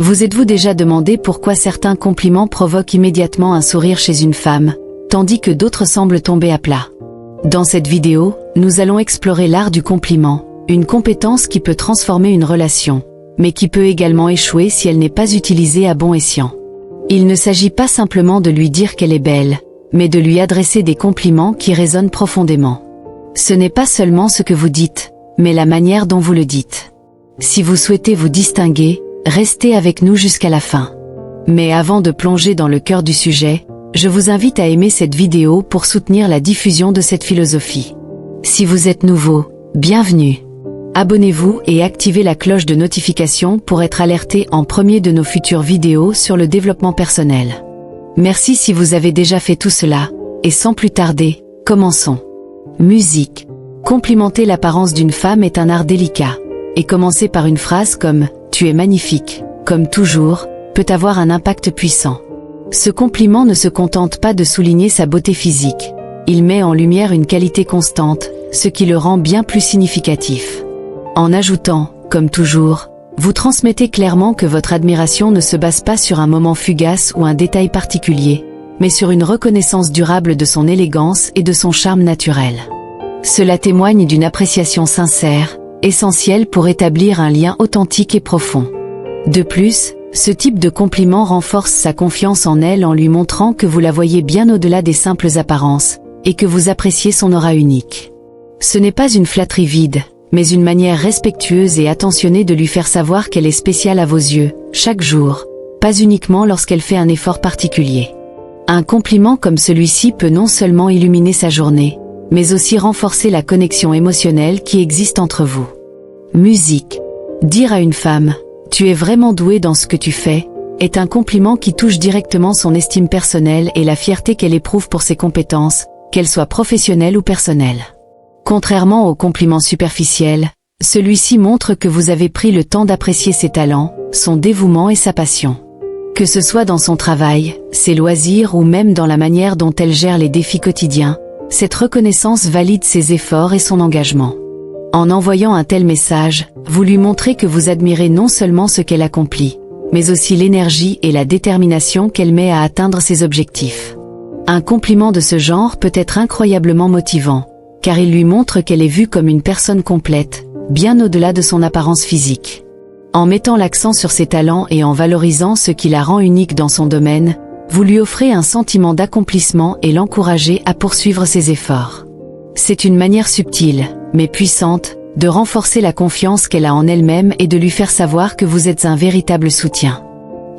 Vous êtes-vous déjà demandé pourquoi certains compliments provoquent immédiatement un sourire chez une femme, tandis que d'autres semblent tomber à plat? Dans cette vidéo, nous allons explorer l'art du compliment, une compétence qui peut transformer une relation, mais qui peut également échouer si elle n'est pas utilisée à bon escient. Il ne s'agit pas simplement de lui dire qu'elle est belle, mais de lui adresser des compliments qui résonnent profondément. Ce n'est pas seulement ce que vous dites, mais la manière dont vous le dites. Si vous souhaitez vous distinguer, restez avec nous jusqu'à la fin. Mais avant de plonger dans le cœur du sujet, je vous invite à aimer cette vidéo pour soutenir la diffusion de cette philosophie. Si vous êtes nouveau, bienvenue. Abonnez-vous et activez la cloche de notification pour être alerté en premier de nos futures vidéos sur le développement personnel. Merci si vous avez déjà fait tout cela, et sans plus tarder, commençons. Musique. Complimenter l'apparence d'une femme est un art délicat, et commencer par une phrase comme « Tu es magnifique », comme toujours, peut avoir un impact puissant. Ce compliment ne se contente pas de souligner sa beauté physique, il met en lumière une qualité constante, ce qui le rend bien plus significatif. En ajoutant, comme toujours, vous transmettez clairement que votre admiration ne se base pas sur un moment fugace ou un détail particulier, mais sur une reconnaissance durable de son élégance et de son charme naturel. Cela témoigne d'une appréciation sincère, essentielle pour établir un lien authentique et profond. De plus, ce type de compliment renforce sa confiance en elle en lui montrant que vous la voyez bien au-delà des simples apparences, et que vous appréciez son aura unique. Ce n'est pas une flatterie vide, mais une manière respectueuse et attentionnée de lui faire savoir qu'elle est spéciale à vos yeux, chaque jour, pas uniquement lorsqu'elle fait un effort particulier. Un compliment comme celui-ci peut non seulement illuminer sa journée, mais aussi renforcer la connexion émotionnelle qui existe entre vous. Musique. Dire à une femme « Tu es vraiment douée dans ce que tu fais » est un compliment qui touche directement son estime personnelle et la fierté qu'elle éprouve pour ses compétences, qu'elles soient professionnelles ou personnelles. Contrairement aux compliments superficiels, celui-ci montre que vous avez pris le temps d'apprécier ses talents, son dévouement et sa passion. Que ce soit dans son travail, ses loisirs ou même dans la manière dont elle gère les défis quotidiens, cette reconnaissance valide ses efforts et son engagement. En envoyant un tel message, vous lui montrez que vous admirez non seulement ce qu'elle accomplit, mais aussi l'énergie et la détermination qu'elle met à atteindre ses objectifs. Un compliment de ce genre peut être incroyablement motivant, car il lui montre qu'elle est vue comme une personne complète, bien au-delà de son apparence physique. En mettant l'accent sur ses talents et en valorisant ce qui la rend unique dans son domaine, vous lui offrez un sentiment d'accomplissement et l'encouragez à poursuivre ses efforts. C'est une manière subtile, mais puissante, de renforcer la confiance qu'elle a en elle-même et de lui faire savoir que vous êtes un véritable soutien.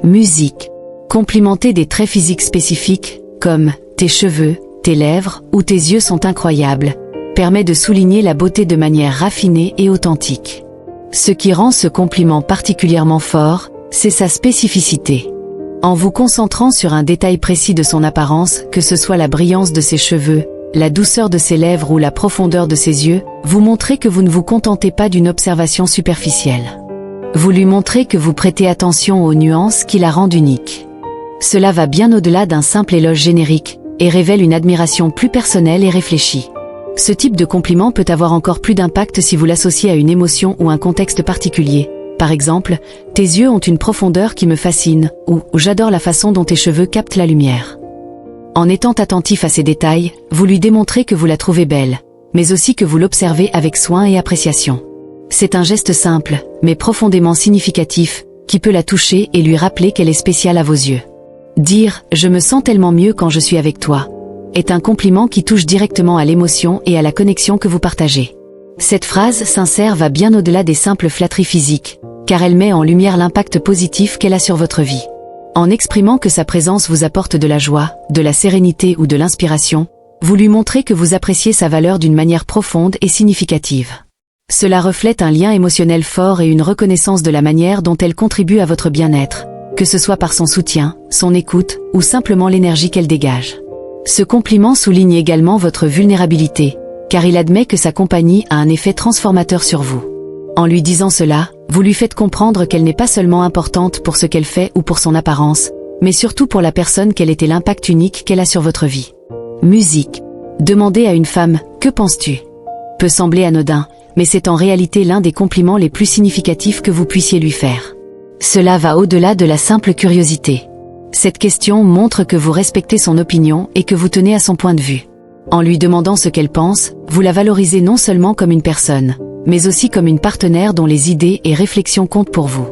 Musique. Complimenter des traits physiques spécifiques, comme « tes cheveux, tes lèvres ou tes yeux sont incroyables », permet de souligner la beauté de manière raffinée et authentique. Ce qui rend ce compliment particulièrement fort, c'est sa spécificité. En vous concentrant sur un détail précis de son apparence, que ce soit la brillance de ses cheveux, la douceur de ses lèvres ou la profondeur de ses yeux, vous montrez que vous ne vous contentez pas d'une observation superficielle. Vous lui montrez que vous prêtez attention aux nuances qui la rendent unique. Cela va bien au-delà d'un simple éloge générique, et révèle une admiration plus personnelle et réfléchie. Ce type de compliment peut avoir encore plus d'impact si vous l'associez à une émotion ou un contexte particulier. Par exemple, « Tes yeux ont une profondeur qui me fascine » ou « J'adore la façon dont tes cheveux captent la lumière ». En étant attentif à ces détails, vous lui démontrez que vous la trouvez belle, mais aussi que vous l'observez avec soin et appréciation. C'est un geste simple, mais profondément significatif, qui peut la toucher et lui rappeler qu'elle est spéciale à vos yeux. Dire « Je me sens tellement mieux quand je suis avec toi » est un compliment qui touche directement à l'émotion et à la connexion que vous partagez. Cette phrase sincère va bien au-delà des simples flatteries physiques, car elle met en lumière l'impact positif qu'elle a sur votre vie. En exprimant que sa présence vous apporte de la joie, de la sérénité ou de l'inspiration, vous lui montrez que vous appréciez sa valeur d'une manière profonde et significative. Cela reflète un lien émotionnel fort et une reconnaissance de la manière dont elle contribue à votre bien-être, que ce soit par son soutien, son écoute ou simplement l'énergie qu'elle dégage. Ce compliment souligne également votre vulnérabilité, car il admet que sa compagnie a un effet transformateur sur vous. En lui disant cela, vous lui faites comprendre qu'elle n'est pas seulement importante pour ce qu'elle fait ou pour son apparence, mais surtout pour la personne qu'elle est et l'impact unique qu'elle a sur votre vie. Musique. Demander à une femme « Que penses-tu » peut sembler anodin, mais c'est en réalité l'un des compliments les plus significatifs que vous puissiez lui faire. Cela va au-delà de la simple curiosité. Cette question montre que vous respectez son opinion et que vous tenez à son point de vue. En lui demandant ce qu'elle pense, vous la valorisez non seulement comme une personne, mais aussi comme une partenaire dont les idées et réflexions comptent pour vous.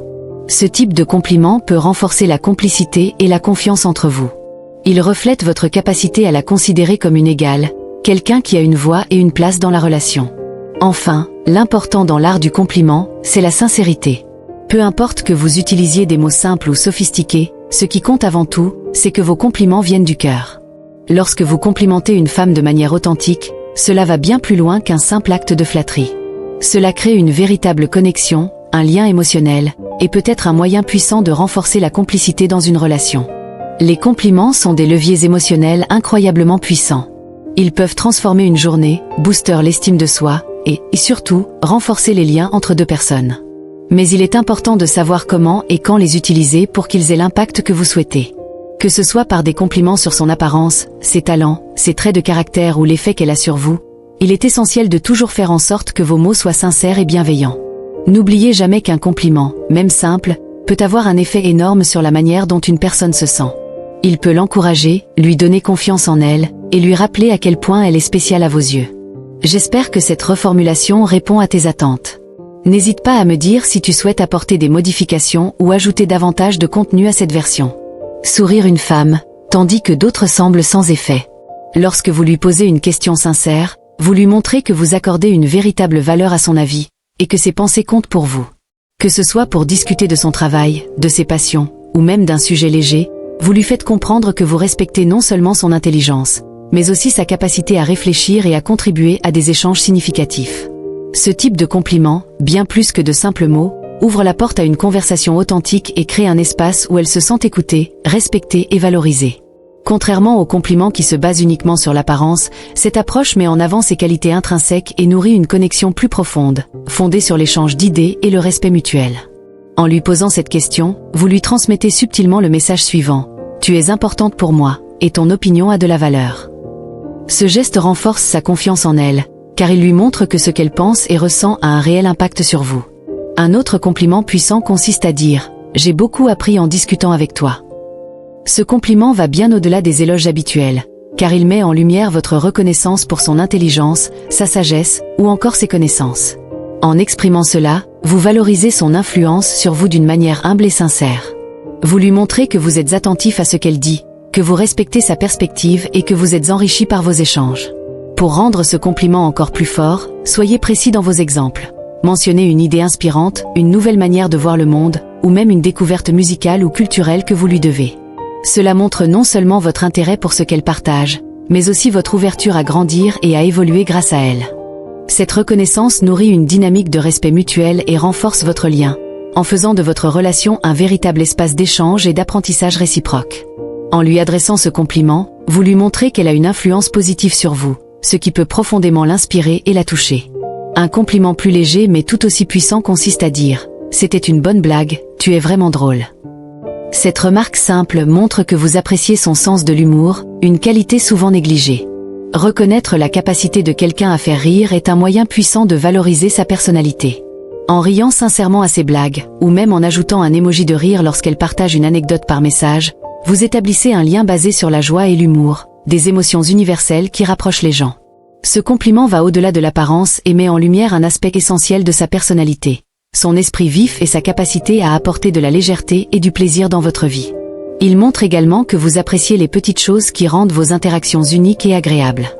Ce type de compliment peut renforcer la complicité et la confiance entre vous. Il reflète votre capacité à la considérer comme une égale, quelqu'un qui a une voix et une place dans la relation. Enfin, l'important dans l'art du compliment, c'est la sincérité. Peu importe que vous utilisiez des mots simples ou sophistiqués, ce qui compte avant tout, c'est que vos compliments viennent du cœur. Lorsque vous complimentez une femme de manière authentique, cela va bien plus loin qu'un simple acte de flatterie. Cela crée une véritable connexion, un lien émotionnel, et peut-être un moyen puissant de renforcer la complicité dans une relation. Les compliments sont des leviers émotionnels incroyablement puissants. Ils peuvent transformer une journée, booster l'estime de soi, et surtout, renforcer les liens entre deux personnes. Mais il est important de savoir comment et quand les utiliser pour qu'ils aient l'impact que vous souhaitez. Que ce soit par des compliments sur son apparence, ses talents, ses traits de caractère ou l'effet qu'elle a sur vous, il est essentiel de toujours faire en sorte que vos mots soient sincères et bienveillants. N'oubliez jamais qu'un compliment, même simple, peut avoir un effet énorme sur la manière dont une personne se sent. Il peut l'encourager, lui donner confiance en elle, et lui rappeler à quel point elle est spéciale à vos yeux. J'espère que cette reformulation répond à tes attentes. N'hésite pas à me dire si tu souhaites apporter des modifications ou ajouter davantage de contenu à cette version. Sourire une femme, tandis que d'autres semblent sans effet. Lorsque vous lui posez une question sincère, vous lui montrez que vous accordez une véritable valeur à son avis, et que ses pensées comptent pour vous. Que ce soit pour discuter de son travail, de ses passions, ou même d'un sujet léger, vous lui faites comprendre que vous respectez non seulement son intelligence, mais aussi sa capacité à réfléchir et à contribuer à des échanges significatifs. Ce type de compliment, bien plus que de simples mots, ouvre la porte à une conversation authentique et crée un espace où elle se sent écoutée, respectée et valorisée. Contrairement aux compliments qui se basent uniquement sur l'apparence, cette approche met en avant ses qualités intrinsèques et nourrit une connexion plus profonde, fondée sur l'échange d'idées et le respect mutuel. En lui posant cette question, vous lui transmettez subtilement le message suivant: « Tu es importante pour moi, et ton opinion a de la valeur. » Ce geste renforce sa confiance en elle, car il lui montre que ce qu'elle pense et ressent a un réel impact sur vous. Un autre compliment puissant consiste à dire « J'ai beaucoup appris en discutant avec toi ». Ce compliment va bien au-delà des éloges habituels, car il met en lumière votre reconnaissance pour son intelligence, sa sagesse ou encore ses connaissances. En exprimant cela, vous valorisez son influence sur vous d'une manière humble et sincère. Vous lui montrez que vous êtes attentif à ce qu'elle dit, que vous respectez sa perspective et que vous êtes enrichi par vos échanges. Pour rendre ce compliment encore plus fort, soyez précis dans vos exemples. Mentionnez une idée inspirante, une nouvelle manière de voir le monde, ou même une découverte musicale ou culturelle que vous lui devez. Cela montre non seulement votre intérêt pour ce qu'elle partage, mais aussi votre ouverture à grandir et à évoluer grâce à elle. Cette reconnaissance nourrit une dynamique de respect mutuel et renforce votre lien, en faisant de votre relation un véritable espace d'échange et d'apprentissage réciproque. En lui adressant ce compliment, vous lui montrez qu'elle a une influence positive sur vous, ce qui peut profondément l'inspirer et la toucher. Un compliment plus léger mais tout aussi puissant consiste à dire « C'était une bonne blague, tu es vraiment drôle ». Cette remarque simple montre que vous appréciez son sens de l'humour, une qualité souvent négligée. Reconnaître la capacité de quelqu'un à faire rire est un moyen puissant de valoriser sa personnalité. En riant sincèrement à ses blagues, ou même en ajoutant un emoji de rire lorsqu'elle partage une anecdote par message, vous établissez un lien basé sur la joie et l'humour, des émotions universelles qui rapprochent les gens. Ce compliment va au-delà de l'apparence et met en lumière un aspect essentiel de sa personnalité, son esprit vif et sa capacité à apporter de la légèreté et du plaisir dans votre vie. Il montre également que vous appréciez les petites choses qui rendent vos interactions uniques et agréables.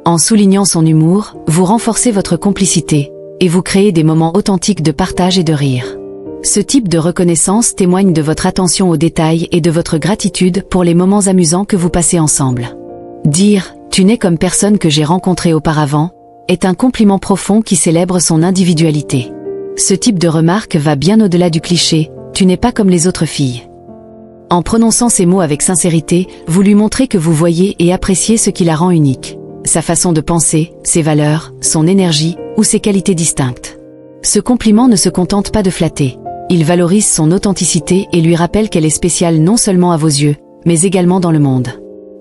En soulignant son humour, vous renforcez votre complicité, et vous créez des moments authentiques de partage et de rire. Ce type de reconnaissance témoigne de votre attention aux détails et de votre gratitude pour les moments amusants que vous passez ensemble. Dire « Tu n'es comme personne que j'ai rencontré auparavant » est un compliment profond qui célèbre son individualité. Ce type de remarque va bien au-delà du cliché « Tu n'es pas comme les autres filles ». En prononçant ces mots avec sincérité, vous lui montrez que vous voyez et appréciez ce qui la rend unique. Sa façon de penser, ses valeurs, son énergie ou ses qualités distinctes. Ce compliment ne se contente pas de flatter. Il valorise son authenticité et lui rappelle qu'elle est spéciale non seulement à vos yeux, mais également dans le monde.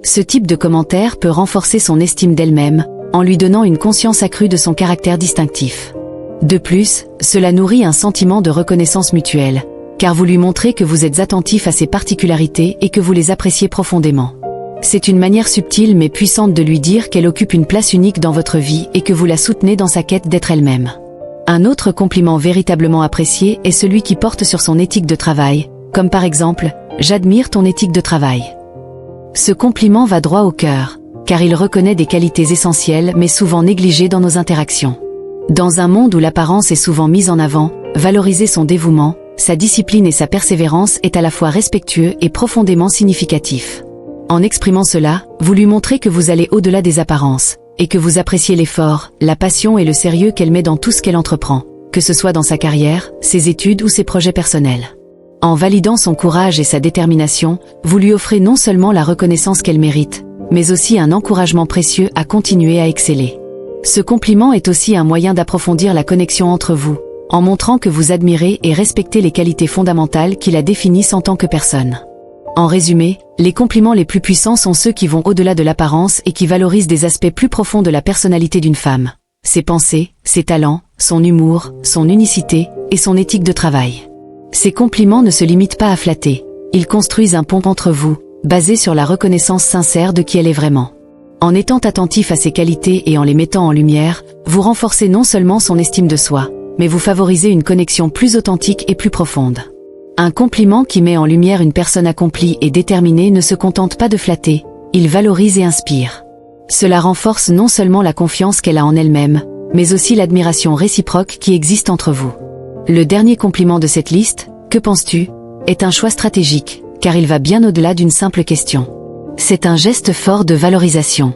Ce type de commentaire peut renforcer son estime d'elle-même, en lui donnant une conscience accrue de son caractère distinctif. De plus, cela nourrit un sentiment de reconnaissance mutuelle, car vous lui montrez que vous êtes attentif à ses particularités et que vous les appréciez profondément. C'est une manière subtile mais puissante de lui dire qu'elle occupe une place unique dans votre vie et que vous la soutenez dans sa quête d'être elle-même. Un autre compliment véritablement apprécié est celui qui porte sur son éthique de travail, comme par exemple « J'admire ton éthique de travail ». Ce compliment va droit au cœur, car il reconnaît des qualités essentielles mais souvent négligées dans nos interactions. Dans un monde où l'apparence est souvent mise en avant, valoriser son dévouement, sa discipline et sa persévérance est à la fois respectueux et profondément significatif. En exprimant cela, vous lui montrez que vous allez au-delà des apparences, et que vous appréciez l'effort, la passion et le sérieux qu'elle met dans tout ce qu'elle entreprend, que ce soit dans sa carrière, ses études ou ses projets personnels. En validant son courage et sa détermination, vous lui offrez non seulement la reconnaissance qu'elle mérite, mais aussi un encouragement précieux à continuer à exceller. Ce compliment est aussi un moyen d'approfondir la connexion entre vous, en montrant que vous admirez et respectez les qualités fondamentales qui la définissent en tant que personne. En résumé, les compliments les plus puissants sont ceux qui vont au-delà de l'apparence et qui valorisent des aspects plus profonds de la personnalité d'une femme. Ses pensées, ses talents, son humour, son unicité et son éthique de travail. Ces compliments ne se limitent pas à flatter, ils construisent un pont entre vous, basé sur la reconnaissance sincère de qui elle est vraiment. En étant attentif à ses qualités et en les mettant en lumière, vous renforcez non seulement son estime de soi, mais vous favorisez une connexion plus authentique et plus profonde. Un compliment qui met en lumière une personne accomplie et déterminée ne se contente pas de flatter, il valorise et inspire. Cela renforce non seulement la confiance qu'elle a en elle-même, mais aussi l'admiration réciproque qui existe entre vous. Le dernier compliment de cette liste, « Que penses-tu ?», est un choix stratégique, car il va bien au-delà d'une simple question. C'est un geste fort de valorisation.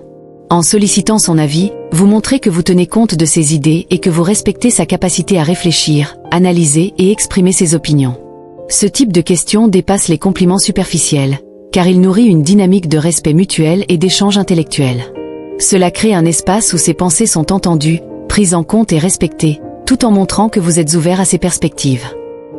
En sollicitant son avis, vous montrez que vous tenez compte de ses idées et que vous respectez sa capacité à réfléchir, analyser et exprimer ses opinions. Ce type de question dépasse les compliments superficiels, car il nourrit une dynamique de respect mutuel et d'échange intellectuel. Cela crée un espace où ses pensées sont entendues, prises en compte et respectées, tout en montrant que vous êtes ouvert à ses perspectives.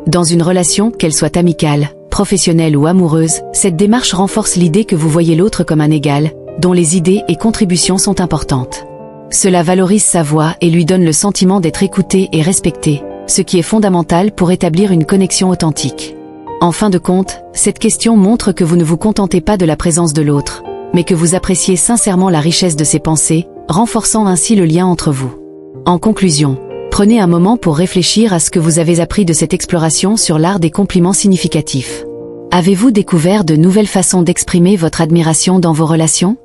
Dans une relation, qu'elle soit amicale, professionnelle ou amoureuse, cette démarche renforce l'idée que vous voyez l'autre comme un égal, dont les idées et contributions sont importantes. Cela valorise sa voix et lui donne le sentiment d'être écouté et respecté, ce qui est fondamental pour établir une connexion authentique. En fin de compte, cette question montre que vous ne vous contentez pas de la présence de l'autre, mais que vous appréciez sincèrement la richesse de ses pensées, renforçant ainsi le lien entre vous. En conclusion, prenez un moment pour réfléchir à ce que vous avez appris de cette exploration sur l'art des compliments significatifs. Avez-vous découvert de nouvelles façons d'exprimer votre admiration dans vos relations ?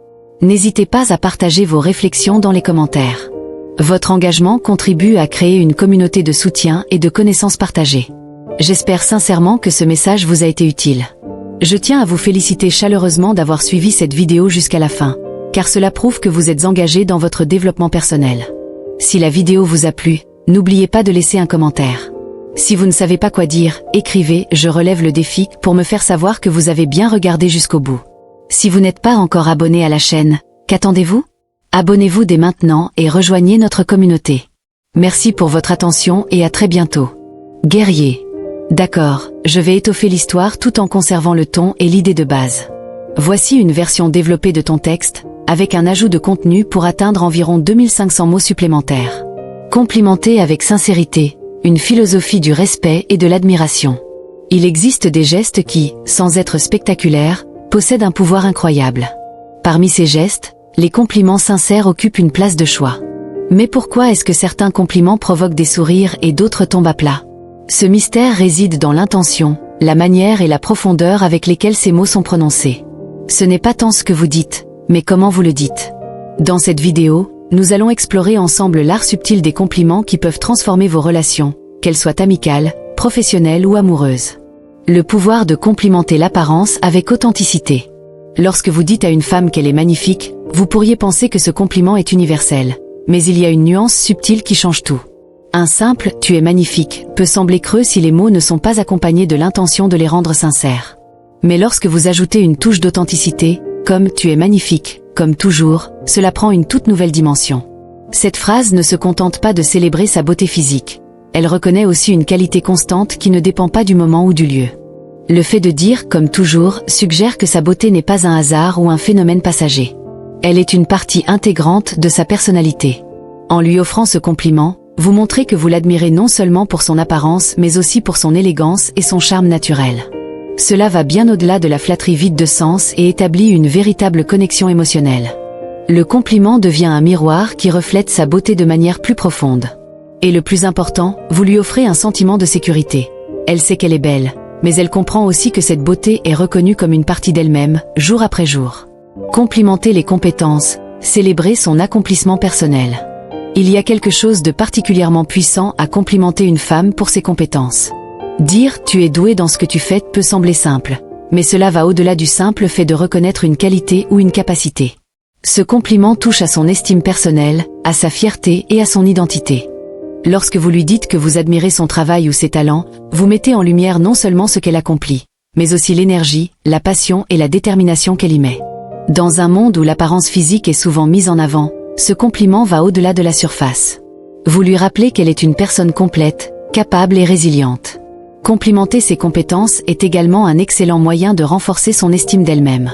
N'hésitez pas à partager vos réflexions dans les commentaires. Votre engagement contribue à créer une communauté de soutien et de connaissances partagées. J'espère sincèrement que ce message vous a été utile. Je tiens à vous féliciter chaleureusement d'avoir suivi cette vidéo jusqu'à la fin, car cela prouve que vous êtes engagé dans votre développement personnel. Si la vidéo vous a plu, n'oubliez pas de laisser un commentaire. Si vous ne savez pas quoi dire, écrivez « Je relève le défi » pour me faire savoir que vous avez bien regardé jusqu'au bout. Si vous n'êtes pas encore abonné à la chaîne, qu'attendez-vous ? Abonnez-vous dès maintenant et rejoignez notre communauté. Merci pour votre attention et à très bientôt. Guerrier. D'accord, je vais étoffer l'histoire tout en conservant le ton et l'idée de base. Voici une version développée de ton texte, avec un ajout de contenu pour atteindre environ 2500 mots supplémentaires. Complimenter avec sincérité, une philosophie du respect et de l'admiration. Il existe des gestes qui, sans être spectaculaires, possèdent un pouvoir incroyable. Parmi ces gestes, les compliments sincères occupent une place de choix. Mais pourquoi est-ce que certains compliments provoquent des sourires et d'autres tombent à plat ? Ce mystère réside dans l'intention, la manière et la profondeur avec lesquelles ces mots sont prononcés. Ce n'est pas tant ce que vous dites, mais comment vous le dites. Dans cette vidéo, nous allons explorer ensemble l'art subtil des compliments qui peuvent transformer vos relations, qu'elles soient amicales, professionnelles ou amoureuses. Le pouvoir de complimenter l'apparence avec authenticité. Lorsque vous dites à une femme qu'elle est magnifique, vous pourriez penser que ce compliment est universel, mais il y a une nuance subtile qui change tout. Un simple « tu es magnifique » peut sembler creux si les mots ne sont pas accompagnés de l'intention de les rendre sincères. Mais lorsque vous ajoutez une touche d'authenticité, comme « tu es magnifique », comme toujours, cela prend une toute nouvelle dimension. Cette phrase ne se contente pas de célébrer sa beauté physique. Elle reconnaît aussi une qualité constante qui ne dépend pas du moment ou du lieu. Le fait de dire « comme toujours » suggère que sa beauté n'est pas un hasard ou un phénomène passager. Elle est une partie intégrante de sa personnalité. En lui offrant ce compliment, Vous montrez que vous l'admirez non seulement pour son apparence mais aussi pour son élégance et son charme naturel. Cela va bien au-delà de la flatterie vide de sens et établit une véritable connexion émotionnelle. Le compliment devient un miroir qui reflète sa beauté de manière plus profonde. Et le plus important, vous lui offrez un sentiment de sécurité. Elle sait qu'elle est belle, mais elle comprend aussi que cette beauté est reconnue comme une partie d'elle-même, jour après jour. Complimenter les compétences, célébrer son accomplissement personnel. Il y a quelque chose de particulièrement puissant à complimenter une femme pour ses compétences. Dire « tu es doué dans ce que tu fais » peut sembler simple, mais cela va au-delà du simple fait de reconnaître une qualité ou une capacité. Ce compliment touche à son estime personnelle, à sa fierté et à son identité. Lorsque vous lui dites que vous admirez son travail ou ses talents, vous mettez en lumière non seulement ce qu'elle accomplit, mais aussi l'énergie, la passion et la détermination qu'elle y met. Dans un monde où l'apparence physique est souvent mise en avant, ce compliment va au-delà de la surface. Vous lui rappelez qu'elle est une personne complète, capable et résiliente. Complimenter ses compétences est également un excellent moyen de renforcer son estime d'elle-même.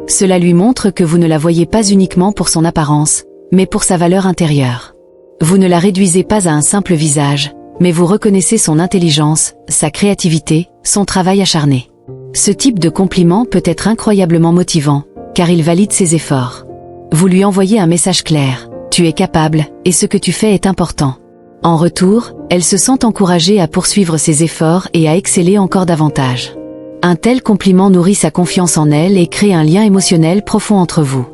Cela lui montre que vous ne la voyez pas uniquement pour son apparence, mais pour sa valeur intérieure. Vous ne la réduisez pas à un simple visage, mais vous reconnaissez son intelligence, sa créativité, son travail acharné. Ce type de compliment peut être incroyablement motivant, car il valide ses efforts. Vous lui envoyez un message clair, tu es capable, et ce que tu fais est important. En retour, elle se sent encouragée à poursuivre ses efforts et à exceller encore davantage. Un tel compliment nourrit sa confiance en elle et crée un lien émotionnel profond entre vous.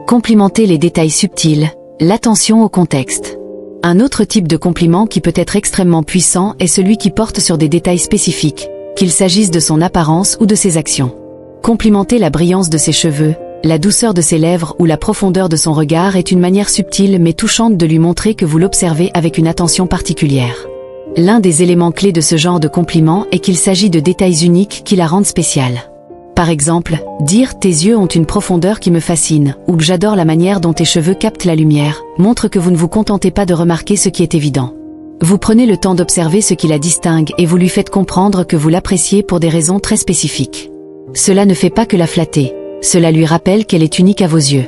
Complimentez les détails subtils, l'attention au contexte. Un autre type de compliment qui peut être extrêmement puissant est celui qui porte sur des détails spécifiques, qu'il s'agisse de son apparence ou de ses actions. Complimenter la brillance de ses cheveux, la douceur de ses lèvres ou la profondeur de son regard est une manière subtile mais touchante de lui montrer que vous l'observez avec une attention particulière. L'un des éléments clés de ce genre de compliment est qu'il s'agit de détails uniques qui la rendent spéciale. Par exemple, dire « tes yeux ont une profondeur qui me fascine » ou « j'adore la manière dont tes cheveux captent la lumière » montre que vous ne vous contentez pas de remarquer ce qui est évident. Vous prenez le temps d'observer ce qui la distingue et vous lui faites comprendre que vous l'appréciez pour des raisons très spécifiques. Cela ne fait pas que la flatter, cela lui rappelle qu'elle est unique à vos yeux.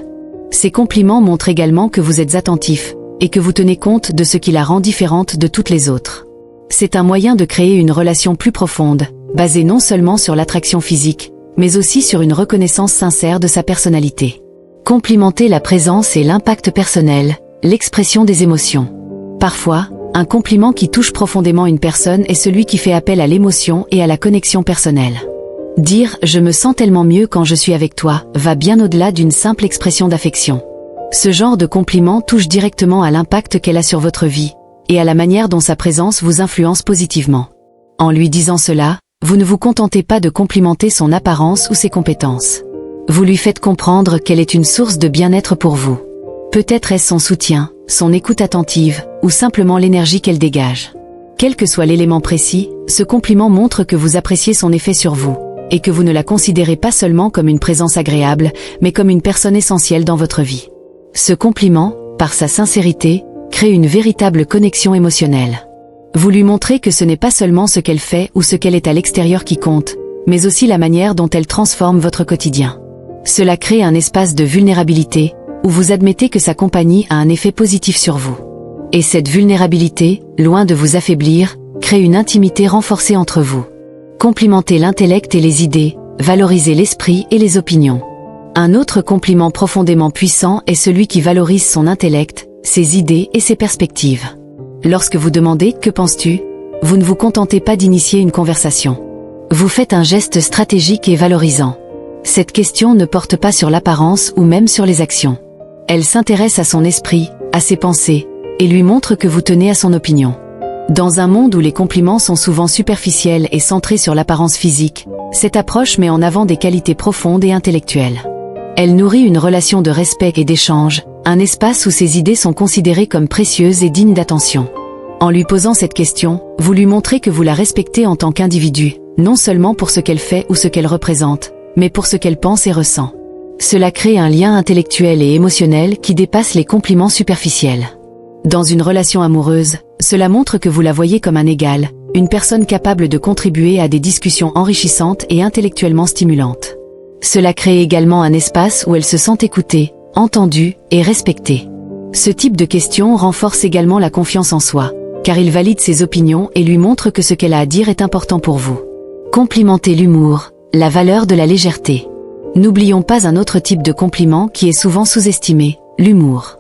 Ces compliments montrent également que vous êtes attentif et que vous tenez compte de ce qui la rend différente de toutes les autres. C'est un moyen de créer une relation plus profonde, basée non seulement sur l'attraction physique, mais aussi sur une reconnaissance sincère de sa personnalité. Complimenter la présence et l'impact personnel, l'expression des émotions. Parfois, un compliment qui touche profondément une personne est celui qui fait appel à l'émotion et à la connexion personnelle. Dire « je me sens tellement mieux quand je suis avec toi » va bien au-delà d'une simple expression d'affection. Ce genre de compliment touche directement à l'impact qu'elle a sur votre vie, et à la manière dont sa présence vous influence positivement. En lui disant cela, vous ne vous contentez pas de complimenter son apparence ou ses compétences. Vous lui faites comprendre qu'elle est une source de bien-être pour vous. Peut-être est-ce son soutien, son écoute attentive, ou simplement l'énergie qu'elle dégage. Quel que soit l'élément précis, ce compliment montre que vous appréciez son effet sur vous, et que vous ne la considérez pas seulement comme une présence agréable, mais comme une personne essentielle dans votre vie. Ce compliment, par sa sincérité, crée une véritable connexion émotionnelle. Vous lui montrez que ce n'est pas seulement ce qu'elle fait ou ce qu'elle est à l'extérieur qui compte, mais aussi la manière dont elle transforme votre quotidien. Cela crée un espace de vulnérabilité, où vous admettez que sa compagnie a un effet positif sur vous. Et cette vulnérabilité, loin de vous affaiblir, crée une intimité renforcée entre vous. Complimentez l'intellect et les idées, valorisez l'esprit et les opinions. Un autre compliment profondément puissant est celui qui valorise son intellect, ses idées et ses perspectives. Lorsque vous demandez « que penses-tu ?», vous ne vous contentez pas d'initier une conversation. Vous faites un geste stratégique et valorisant. Cette question ne porte pas sur l'apparence ou même sur les actions. Elle s'intéresse à son esprit, à ses pensées, et lui montre que vous tenez à son opinion. Dans un monde où les compliments sont souvent superficiels et centrés sur l'apparence physique, cette approche met en avant des qualités profondes et intellectuelles. Elle nourrit une relation de respect et d'échange, un espace où ses idées sont considérées comme précieuses et dignes d'attention. En lui posant cette question, vous lui montrez que vous la respectez en tant qu'individu, non seulement pour ce qu'elle fait ou ce qu'elle représente, mais pour ce qu'elle pense et ressent. Cela crée un lien intellectuel et émotionnel qui dépasse les compliments superficiels. Dans une relation amoureuse, cela montre que vous la voyez comme un égal, une personne capable de contribuer à des discussions enrichissantes et intellectuellement stimulantes. Cela crée également un espace où elle se sent écoutée, entendue et respectée. Ce type de questions renforce également la confiance en soi, car il valide ses opinions et lui montre que ce qu'elle a à dire est important pour vous. Complimentez l'humour, la valeur de la légèreté. N'oublions pas un autre type de compliment qui est souvent sous-estimé, l'humour.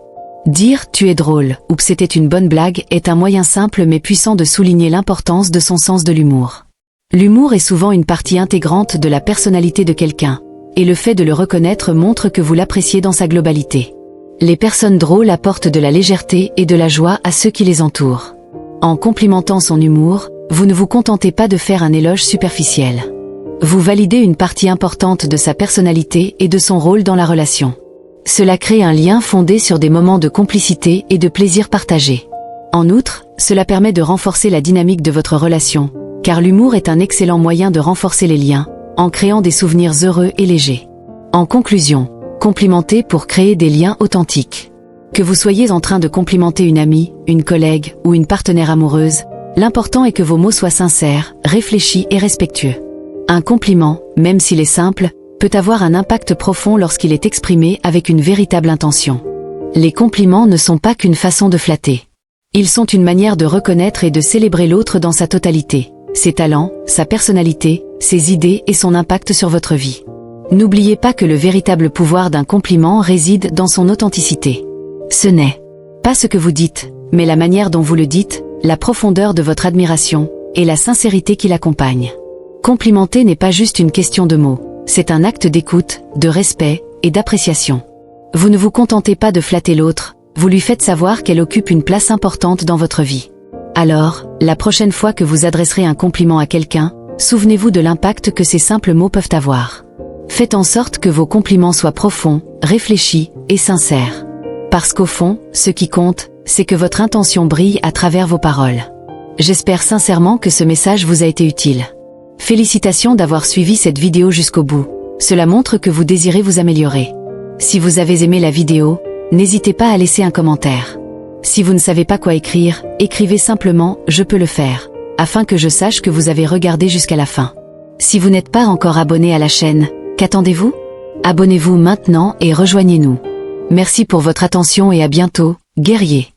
Dire « tu es drôle » ou « c'était une bonne blague » est un moyen simple mais puissant de souligner l'importance de son sens de l'humour. L'humour est souvent une partie intégrante de la personnalité de quelqu'un, et le fait de le reconnaître montre que vous l'appréciez dans sa globalité. Les personnes drôles apportent de la légèreté et de la joie à ceux qui les entourent. En complimentant son humour, vous ne vous contentez pas de faire un éloge superficiel. Vous validez une partie importante de sa personnalité et de son rôle dans la relation. Cela crée un lien fondé sur des moments de complicité et de plaisir partagé. En outre, cela permet de renforcer la dynamique de votre relation, car l'humour est un excellent moyen de renforcer les liens, en créant des souvenirs heureux et légers. En conclusion, complimentez pour créer des liens authentiques. Que vous soyez en train de complimenter une amie, une collègue ou une partenaire amoureuse, l'important est que vos mots soient sincères, réfléchis et respectueux. Un compliment, même s'il est simple, peut avoir un impact profond lorsqu'il est exprimé avec une véritable intention. Les compliments ne sont pas qu'une façon de flatter. Ils sont une manière de reconnaître et de célébrer l'autre dans sa totalité, ses talents, sa personnalité, ses idées et son impact sur votre vie. N'oubliez pas que le véritable pouvoir d'un compliment réside dans son authenticité. Ce n'est pas ce que vous dites, mais la manière dont vous le dites, la profondeur de votre admiration et la sincérité qui l'accompagne. Complimenter n'est pas juste une question de mots, c'est un acte d'écoute, de respect et d'appréciation. Vous ne vous contentez pas de flatter l'autre, vous lui faites savoir qu'elle occupe une place importante dans votre vie. Alors, la prochaine fois que vous adresserez un compliment à quelqu'un, souvenez-vous de l'impact que ces simples mots peuvent avoir. Faites en sorte que vos compliments soient profonds, réfléchis et sincères. Parce qu'au fond, ce qui compte, c'est que votre intention brille à travers vos paroles. J'espère sincèrement que ce message vous a été utile. Félicitations d'avoir suivi cette vidéo jusqu'au bout. Cela montre que vous désirez vous améliorer. Si vous avez aimé la vidéo, n'hésitez pas à laisser un commentaire. Si vous ne savez pas quoi écrire, écrivez simplement « Je peux le faire » afin que je sache que vous avez regardé jusqu'à la fin. Si vous n'êtes pas encore abonné à la chaîne, qu'attendez-vous? Abonnez-vous maintenant et rejoignez-nous. Merci pour votre attention et à bientôt, guerriers.